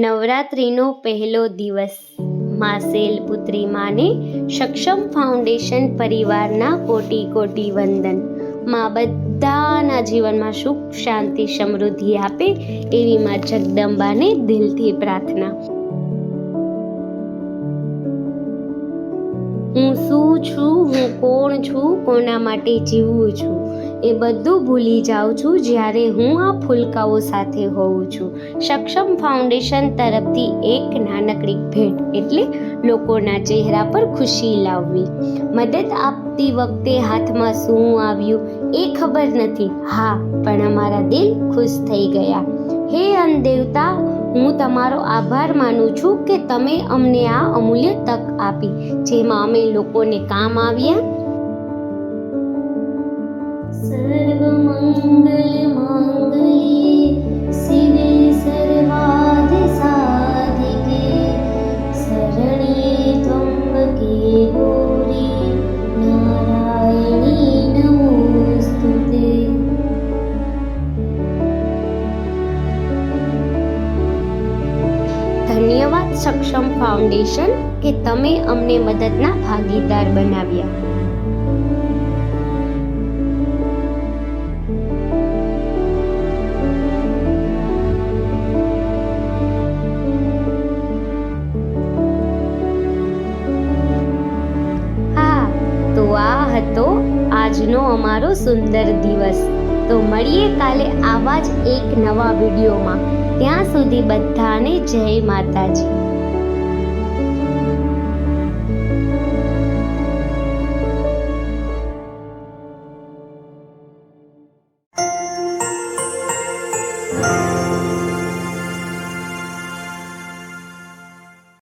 નવરાત્રિનો પહેલો દિવસ માં શૈલપુત્રી માને સક્ષમ ફાઉન્ડેશન પરિવારના કોટી કોટી વંદન. માં બધાના જીવનમાં સુખ, શાંતિ, સમૃદ્ધિ આપે એવી માં જગદંબાને દિલથી પ્રાર્થના. હું શું છું, હું કોણ છું, કોના માટે જીવું છું એ બધું ભૂલી જાઉં છું જ્યારે હું આ ફૂલકાઓ સાથે હોઉં છું. સક્ષમ ફાઉન્ડેશન તરફથી એક નાનકડી ભેટ, એટલે લોકોના ચહેરા પર ખુશી લાવવી. મદદ આપતી વખતે હાથમાં શું આવ્યું એ ખબર નથી, હા, પણ અમારા દિલ ખુશ થઈ ગયા. હે અન્ન દેવતા, હું તમારો આભાર માનું છું કે તમે અમને આ અમૂલ્ય તક આપી જેમાં અમે લોકોને કામ આવ્યા. સર્વમંગલ માંગલ્યે શિવે સર્વાર્થ સાધિકે શરણ્યે ત્ર્યંબકે ગૌરી નારાયણી નમોસ્તુતે. ધન્યવાદ સક્ષમ ફાઉન્ડેશન કે તમે અમને મદદના ભાગીદાર બનાવ્યા. તો આ હતો આજનો અમારો સુંદર દિવસ. તો મળીએ કાલે આવા જ એક નવા વિડીયોમાં. ત્યાં સુધી બધાને જય માતાજી.